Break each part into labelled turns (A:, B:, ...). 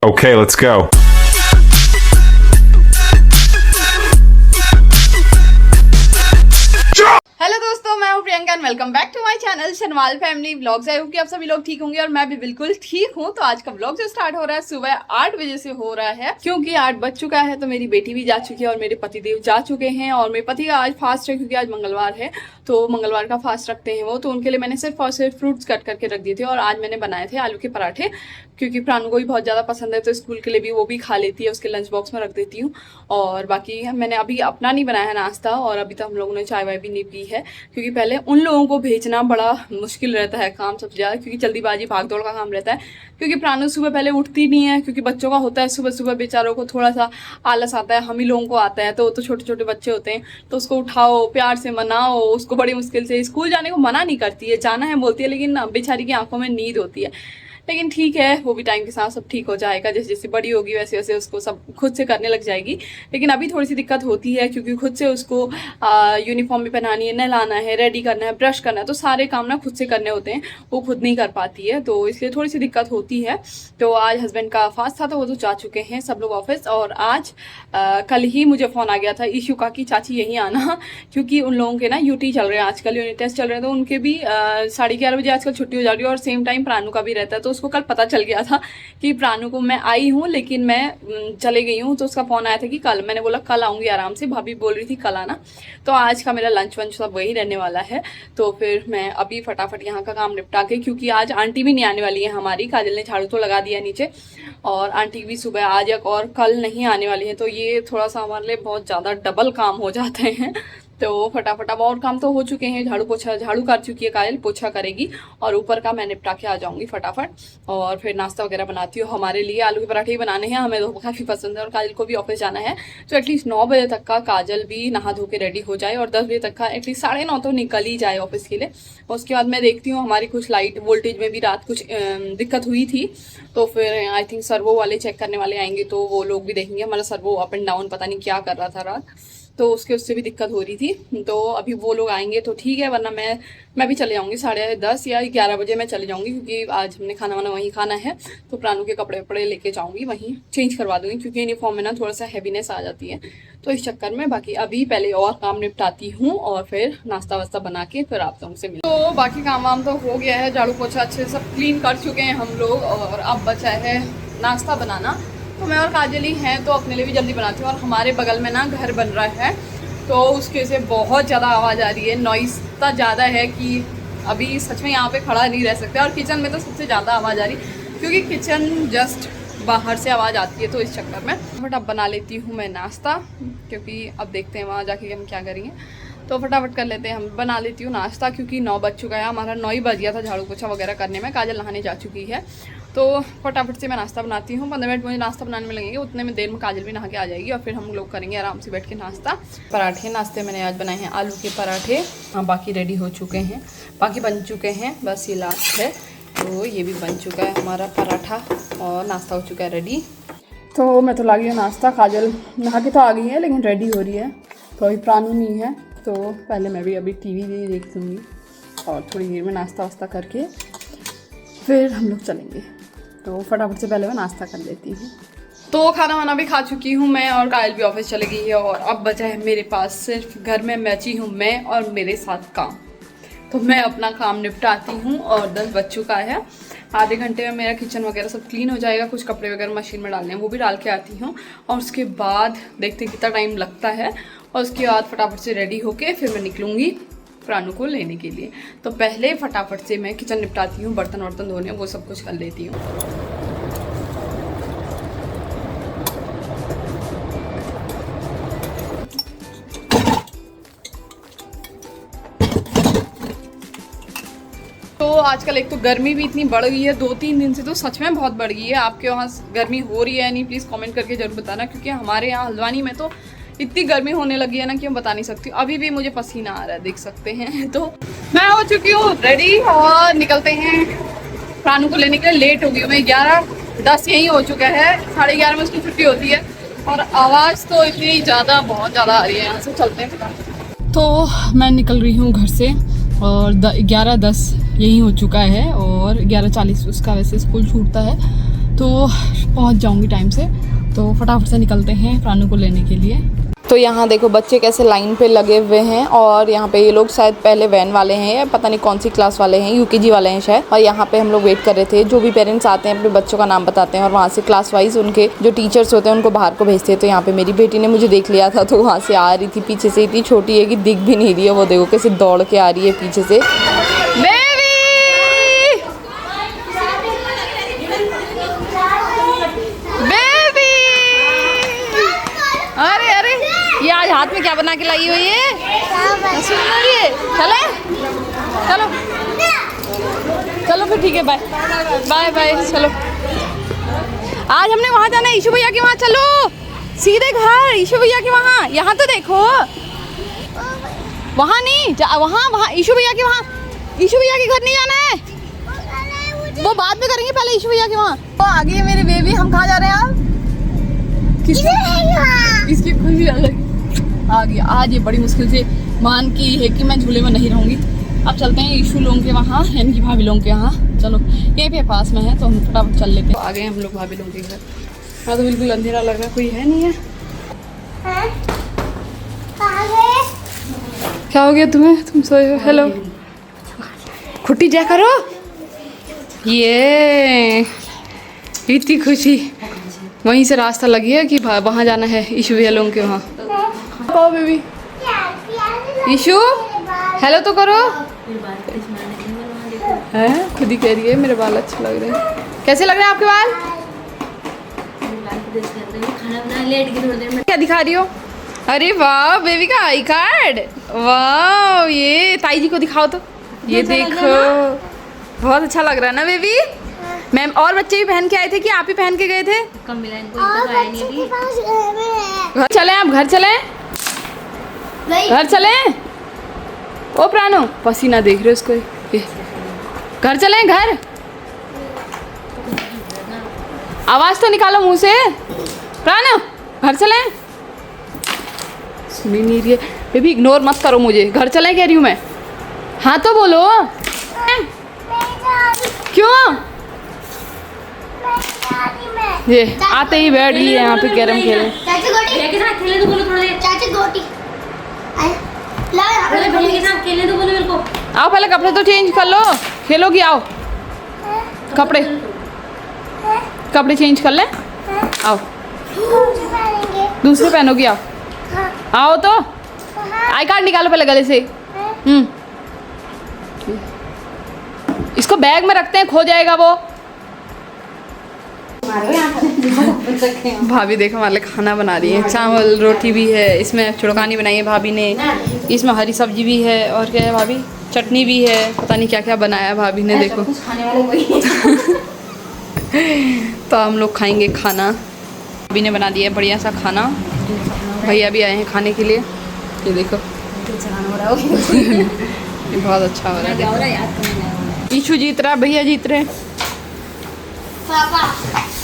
A: Okay, let's go.
B: Hello दोस्तों, मैं हूं Priyanka and welcome back to my channel Shanwal family vlogs. I hope कि आप सभी लोग ठीक होंगे और मैं भी बिल्कुल ठीक हूं। तो आज का व्लॉग जो स्टार्ट हो रहा है सुबह 8 बजे से हो रहा है, क्योंकि 8 बज चुका है। तो मेरी बेटी भी जा चुकी है और मेरे पतिदेव जा चुके हैं। और मेरे पति का आज फास्ट है क्योंकि आज मंगलवार है, तो मंगलवार का फास्ट रखते हैं वो। तो उनके लिए मैंने सिर्फ और सिर्फ फ्रूट्स कट करके रख दिए थे। और आज मैंने बनाए थे आलू के पराठे, क्योंकि प्राणु को भी बहुत ज़्यादा पसंद है, तो स्कूल के लिए भी वो भी खा लेती है, उसके लंच बॉक्स में रख देती हूँ। और बाकी मैंने अभी अपना नहीं बनाया है नाश्ता, और अभी तो हम लोगों ने चाय वाय भी नहीं पी है, क्योंकि पहले उन लोगों को भेजना बड़ा मुश्किल रहता है, काम सबसे ज़्यादा, क्योंकि जल्दीबाजी भाग दौड़ का काम रहता है। क्योंकि प्राणु सुबह पहले उठती नहीं है, क्योंकि बच्चों का होता है सुबह सुबह बेचारों को थोड़ा सा आलस आता है, हम ही लोगों को आता है। तो छोटे छोटे बच्चे होते हैं, तो उसको उठाओ, प्यार से मनाओ, उसको बड़ी मुश्किल से स्कूल जाने को मना नहीं करती है, जाना है बोलती है, लेकिन बेचारी की आंखों में नींद होती है। लेकिन ठीक है, वो भी टाइम के साथ सब ठीक हो जाएगा। जैसे जैसे बड़ी होगी वैसे वैसे उसको सब खुद से करने लग जाएगी। लेकिन अभी थोड़ी सी दिक्कत होती है, क्योंकि खुद से उसको यूनिफॉर्म भी पहनानी है, नहलाना है, रेडी करना है, ब्रश करना है, तो सारे काम ना खुद से करने होते हैं, वो खुद नहीं कर पाती है, तो इसलिए थोड़ी सी दिक्कत होती है। तो आज हस्बैंड का फास्ट था, तो वो तो जा चुके हैं सब लोग ऑफिस। और आज कल ही मुझे फ़ोन आ गया था ईशू का कि चाची यहीं आना, क्योंकि उन लोगों के ना यूटी चल रहे हैं आजकल, यूनिट टेस्ट चल रहे हैं, तो उनके भी 11:30 बजे आजकल छुट्टी हो जा रही है। और सेम टाइम प्राणु का भी रहता है, तो उसको कल पता चल गया था कि प्राणु को मैं आई हूँ लेकिन मैं चले गई हूँ। तो उसका फ़ोन आया था कि कल, मैंने बोला कल आऊँगी आराम से, भाभी बोल रही थी कल आना। तो आज का मेरा लंच वंच सब वही रहने वाला है। तो फिर मैं अभी फटाफट यहाँ का काम निपटा के, क्योंकि आज आंटी भी नहीं आने वाली है हमारी, काजल ने झाड़ू तो लगा दिया नीचे, और आंटी भी सुबह आज और कल नहीं आने वाली है। तो ये थोड़ा सा हमारे लिए बहुत ज़्यादा डबल काम हो जाते हैं। तो फटाफट अब और काम तो हो चुके हैं, झाड़ू कर चुकी है काजल, पोछा करेगी, और ऊपर का मैं निपटा के आ जाऊंगी फटाफट। और फिर नाश्ता वगैरह बनाती हूँ। हमारे लिए आलू के पराठे ही बनाने हैं, हमें तो काफ़ी पसंद है, और काजल को भी ऑफिस जाना है। तो एटलीस्ट 9 बजे तक का काजल भी नहा धो के रेडी हो जाए, और 10 बजे तक का एटलीस्ट 9:30 तो निकल ही जाए ऑफिस के लिए। उसके बाद मैं देखती हूँ, हमारी कुछ लाइट वोल्टेज में भी रात कुछ दिक्कत हुई थी, तो फिर आई थिंक सर्वो वाले चेक करने वाले आएंगे, तो वो लोग भी देखेंगे। हमारा सर्वो अप एंड डाउन पता नहीं क्या कर रहा था रात, तो उससे भी दिक्कत हो रही थी। तो अभी वो लोग आएंगे तो ठीक है, वरना मैं भी चले जाऊंगी 10:30 या 11 बजे मैं चले जाऊंगी, क्योंकि आज हमने खाना वाना वहीं खाना है। तो प्राणु के कपड़े वपड़े लेके जाऊंगी, वहीं चेंज करवा दूंगी, क्योंकि यूनिफॉर्म में ना थोड़ा सा हैवीनेस आ जाती है, तो इस चक्कर में। बाकी अभी पहले और काम निपटाती हूँ, और फिर नाश्ता वास्ता बना के फिर आप लोगों से मिल। तो बाकी काम वाम तो हो गया है, झाड़ू पोछा अच्छे से सब क्लीन कर चुके हैं हम लोग, और अब बचा है नाश्ता बनाना। तो मैं और काजल ही हैं, तो अपने लिए भी जल्दी बनाती हूँ। और हमारे बगल में ना घर बन रहा है, तो उसके से बहुत ज़्यादा आवाज़ आ रही है, नॉइस इतना ज़्यादा है कि अभी सच में यहाँ पे खड़ा नहीं रह सकते। और किचन में तो सबसे ज़्यादा आवाज़ आ रही, क्योंकि किचन जस्ट बाहर से आवाज़ आती है, तो इस चक्कर में फटाफट अब बना लेती हूँ मैं नाश्ता, क्योंकि अब देखते हैं वहाँ जाके हम क्या करेंगे। तो फटाफट कर लेते हैं, हम बना लेती हूँ नाश्ता, क्योंकि 9 बज चुका है, हमारा 9 ही बज गया था झाड़ू पोछा वगैरह करने में। काजल नहाने जा चुकी है, तो फटाफट से मैं नाश्ता बनाती हूँ। 15 मिनट मुझे नाश्ता बनाने में लगेंगे, उतने में देर में काजल भी नहा के आ जाएगी, और फिर हम लोग करेंगे आराम से बैठ के नाश्ता। पराठे नाश्ते मैंने आज बनाए हैं आलू के पराठे। हाँ, बाकी रेडी हो चुके हैं, बाकी बन चुके हैं, बस ये लास्ट है। तो ये भी बन चुका है हमारा पराठा, और नाश्ता हो चुका है रेडी। तो मैं तो ला गई हूँ नाश्ता, काजल नहा के तो आ गई है, लेकिन रेडी हो रही है, तो अभी प्राणु नहीं है। तो पहले मैं भी अभी टीवी देख लूँगी, और थोड़ी देर में नाश्ता वास्ता करके फिर हम लोग चलेंगे। तो फटाफट से पहले मैं नाश्ता कर लेती हूँ। तो खाना वाना भी खा चुकी हूँ मैं, और कायल भी ऑफिस चली गई है, और अब बचा है मेरे पास सिर्फ घर में बची हूँ मैं और मेरे साथ काम। तो मैं अपना काम निपटाती हूँ, और 10 बज चुका है। आधे घंटे में मेरा किचन वगैरह सब क्लीन हो जाएगा, कुछ कपड़े वगैरह मशीन में डालने हैं, वो भी डाल के आती हूँ। और उसके बाद देखते हैं कितना टाइम लगता है, और उसके बाद फटाफट से रेडी होके फिर मैं निकलूँगी प्राणु को लेने के लिए। तो पहले फटाफट से मैं किचन निपटाती हूँ, बर्तन वर्तन धोने वो सब कुछ कर लेती हूँ। तो आजकल एक तो गर्मी भी इतनी बढ़ गई है, 2-3 दिन से तो सच में बहुत बढ़ गई है। आपके वहाँ गर्मी हो रही है या नहीं, प्लीज़ कमेंट करके जरूर बताना, क्योंकि हमारे यहाँ हल्द्वानी में तो इतनी गर्मी होने लगी है ना कि मैं बता नहीं सकती। अभी भी मुझे पसीना आ रहा है, देख सकते हैं। तो मैं हो चुकी हूँ रेडी, और निकलते हैं प्राणु को लेने के लिए। लेट हो गई मैं, 11:10 यही हो चुका है, 11:30 में उसकी छुट्टी होती है। और आवाज़ तो इतनी ज़्यादा बहुत ज़्यादा आ रही है, यहाँ से चलते हैं। तो मैं निकल रही हूँ घर से, और 11:10 यही हो चुका है, और 11:40 उसका वैसे स्कूल छूटता है। तो पहुंच जाऊंगी टाइम से, तो फटाफट से निकलते हैं प्राणु को लेने के लिए। तो यहाँ देखो बच्चे कैसे लाइन पे लगे हुए हैं, और यहाँ पे ये लोग शायद पहले वैन वाले हैं या पता नहीं कौन सी क्लास वाले हैं, यूकेजी वाले हैं शायद। और यहाँ पे हम लोग वेट कर रहे थे। जो भी पेरेंट्स आते हैं अपने बच्चों का नाम बताते हैं और वहाँ से क्लास वाइज उनके जो टीचर्स होते हैं उनको बाहर को भेजते हैं। तो यहाँ पे मेरी बेटी ने मुझे देख लिया था, तो वहाँ से आ रही थी पीछे से, इतनी छोटी है कि दिख भी नहीं रही है। वो देखो कैसे दौड़ के आ रही है पीछे से। ये आज हाथ में क्या बना के लाई हुई है? चले चलो चलो फिर ठीक है, बाय बाय बाय। चलो आज हमने वहाँ जाना है, ईशु भैया के वहाँ। चलो सीधे घर ईशु भैया के वहाँ। यहाँ तो देखो, वहाँ नहीं वहाँ वहाँ ईशु भैया के वहाँ। ईशु भैया के घर नहीं जाना है, वो बाद में करेंगे, पहले ईशु भैया के वहाँ। तो आगे है मेरे बेबी। हम कहाँ जा रहे हैं आप? इसकी खुशी अलग आ गया। आज ये बड़ी मुश्किल से मान की है कि मैं झूले में नहीं रहूँगी। अब चलते हैं ईशु लोगों के वहाँ, इनकी भाभी लोगों के यहाँ। चलो यहीं पे पास में है, तो हम फटाफट चल लेते हैं। आ गए हम लोग भाभी लोगों के घर। हाँ तो बिल्कुल अंधेरा लग रहा है, कोई है नहीं है। क्या हो गया तुम्हें? तुम सोए हो? हेलो खुट्टी जा करो। ये इतनी खुशी, वहीं से रास्ता लगी है कि वहाँ जाना है ईशु भैया लोगों के वहाँ। आओ बेबी। ईशु हेलो तो करो। है खुद ही कह रही है मेरे बाल अच्छे लग रहे हैं। कैसे लग रहे हैं आपके बाल? क्या दिखा रही हो? अरे वाह बेबी का आई कार्ड, वाह। ये ताई जी को दिखाओ तो। ये देखो बहुत अच्छा लग रहा है ना बेबी। मैम और बच्चे भी पहन के आए थे कि आप ही पहन के गए थे? कम मिला इनको, घर चले आप, घर चले, घर चले। ओ प्राणो पसीना देख रहे हो उसको, ये घर चले, घर। आवाज तो निकालो मुंह से। प्राणो घर चले। सुनी नहीं रही है बेबी, इग्नोर मत करो मुझे। घर चले कह रही हूँ मैं। हाँ तो बोलो। क्यों? ये आते ही बैठ गई है यहाँ पे कैरम खेले। आओ पहले कपड़े तो चेंज कर लो, खेलोगी? आओ कपड़े चेंज कर ले। आओ दूसरे पहनोगी? आओ आओ तो आई कार्ड निकालो पहले गले से। इसको बैग में रखते हैं, खो जाएगा वो। भाभी देखो हमारे लिए खाना बना रही है। चावल रोटी भी है, इसमें चुड़कानी बनाई है भाभी ने, इसमें हरी सब्जी भी है, और क्या है भाभी, चटनी भी है। पता नहीं क्या क्या बनाया भाभी ने, देखो। तो हम लोग खाएंगे खाना। भाभी ने बना दिया है बढ़िया सा खाना। भैया भी आए हैं खाने के लिए। ये देखो ये बहुत अच्छा हो रहा है। ईशु जीत रहा, भैया जीत रहे।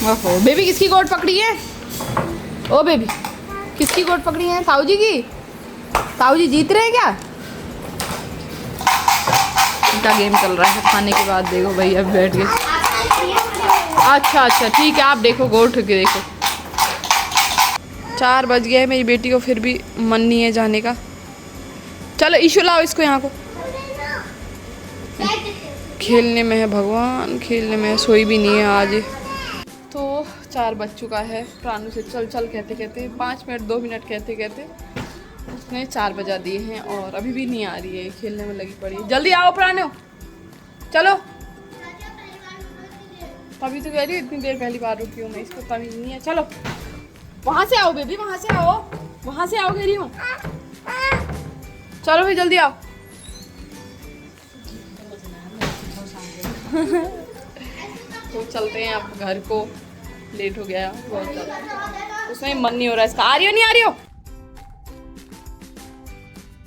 B: ओहो बेबी किसकी गोद पकड़ी है? ओ बेबी किसकी गोद पकड़ी है? ताऊ जी की। ताऊ जी जीत रहे हैं क्या? इनका गेम चल रहा है खाने के बाद। देखो भैया बैठ गए। अच्छा ठीक है, आप देखो गोद के देखो। 4 बज गए, मेरी बेटी को फिर भी मन नहीं है जाने का। चलो ईशु लाओ इसको यहाँ को। खेलने में है भगवान, खेलने में है। सोई भी नहीं है आज। तो 4 बज चुका है। प्राणु से चल चल कहते कहते 5 मिनट 2 मिनट कहते कहते उसने 4 बजा दिए हैं, और अभी भी नहीं आ रही है, खेलने में लगी पड़ी है। जल्दी आओ प्राणु, चलो। अभी तो कह रही हूँ इतनी देर पहली बार रुकी हूँ मैं, इसको तमीज़ नहीं है। चलो वहाँ से आओ बेबी, वहाँ से आओ, वहाँ से आओ कह रही हूँ। चलो भाई जल्दी आओ। तो चलते हैं अब घर को, लेट हो गया बहुत ज़्यादा। उसमें मन नहीं हो रहा है इसका। आ रही हो नहीं आ रही हो?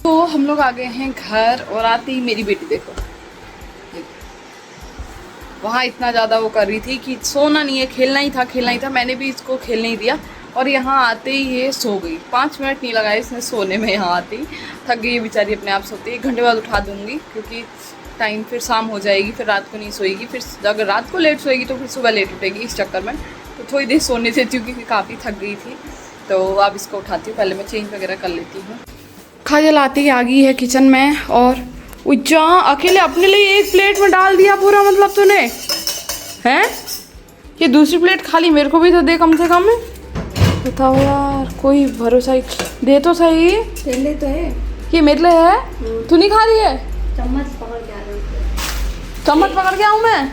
B: तो हम लोग आ गए हैं घर, और आते ही मेरी बेटी देखो वहाँ इतना ज़्यादा वो कर रही थी कि सोना नहीं है, खेलना ही था। मैंने भी इसको खेलने ही दिया, और यहाँ आते ही ये सो गई। 5 मिनट नहीं लगाए इसने सोने में। यहाँ आते ही थक गई बेचारी, अपने आप सोती है। 1 घंटे बाद उठा दूँगी, क्योंकि टाइम फिर शाम हो जाएगी, फिर रात को नहीं सोएगी, फिर अगर रात को लेट सोएगी तो फिर सुबह लेट उठेगी। इस चक्कर में तो थोड़ी देर सोने से क्योंकि काफ़ी थक गई थी। तो अब इसको उठाती हूँ, पहले मैं चेंज वगैरह कर लेती हूँ। काजल आती ही आ गई है किचन में और जहाँ अकेले अपने लिए एक प्लेट में डाल दिया पूरा, मतलब तूने हैं? ये दूसरी प्लेट खाली मेरे को भी तो दे कम से कम। बताओ यार, कोई भरोसा ही, दे तो सही।
A: तेरे लिए तो है,
B: ये मेरे लिए है, तू नहीं खा रही है?
A: चम्मच पकड़ के आ रहा हूँ।
B: चम्मच पकड़ के आऊँ मैं?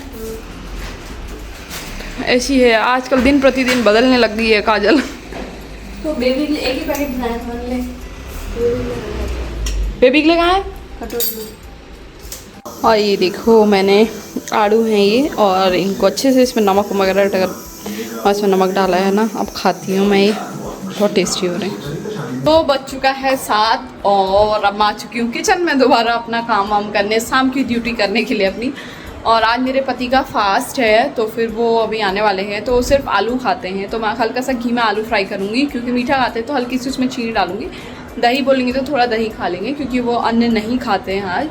B: ऐसी है आजकल, दिन प्रतिदिन बदलने लग गई है काजल।
A: तो बेबी के लिए एक ही पैकेट बनाया था मैंने।
B: बेबी के लिए कहाँ है?
A: कटोरी में।
B: और ये देखो मैंने आड़ू हैं ये, और इनको अच्छे से इसमें नमक वगैरह और इसमें नमक डाला है ना। अब खाती हूँ मैं, ये बहुत टेस्टी हो रहे हैं। तो बज चुका है 7 और अब मैं आ चुकी हूँ किचन में दोबारा अपना काम वाम करने, शाम की ड्यूटी करने के लिए अपनी। और आज मेरे पति का फास्ट है तो फिर वो अभी आने वाले हैं, तो सिर्फ आलू खाते हैं। तो मैं हल्का सा घी में आलू फ्राई करूँगी, क्योंकि मीठा खाते हैं तो हल्की सी उसमें चीनी डालूंगी। दही बोलेंगे तो थोड़ा दही खा लेंगे, क्योंकि वो अन्न नहीं खाते हैं आज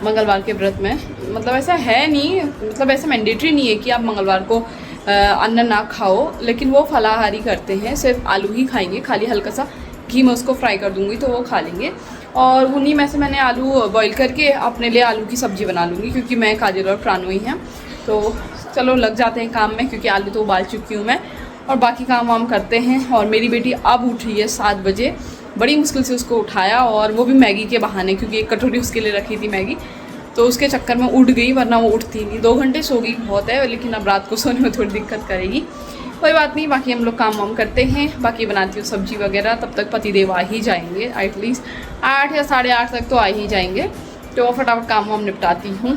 B: मंगलवार के व्रत में। मतलब ऐसा है नहीं, मतलब ऐसा मैंडेटरी नहीं है कि आप मंगलवार को अन्न ना खाओ, लेकिन वो फलाहारी करते हैं, सिर्फ आलू ही खाएंगे। खाली हल्का सा घी में उसको फ्राई कर दूँगी तो वो खा लेंगे। और उन्हीं में से मैंने आलू बॉईल करके अपने लिए आलू की सब्ज़ी बना लूँगी, क्योंकि मैं काजल और प्राणो ही हैं। तो चलो लग जाते हैं काम में, क्योंकि आलू तो उबाल चुकी हूँ मैं और बाकी काम वाम करते हैं। और मेरी बेटी अब उठ रही है 7 बजे, बड़ी मुश्किल से उसको उठाया, और वो भी मैगी के बहाने, क्योंकि एक कटोरी उसके लिए रखी थी मैगी, तो उसके चक्कर में उठ गई, वरना वो उठती नहीं। 2 घंटे सो गई बहुत है, लेकिन अब रात को सोने में थोड़ी दिक्कत करेगी। कोई बात नहीं, बाकी हम लोग काम वाम करते हैं। बाकी बनाती हूँ सब्जी वगैरह, तब तक पतिदेव आ ही जाएंगे, एटलीस्ट 8 या 8:30 तक तो आ ही जाएंगे। तो फटाफट काम वाम निपटाती हूँ।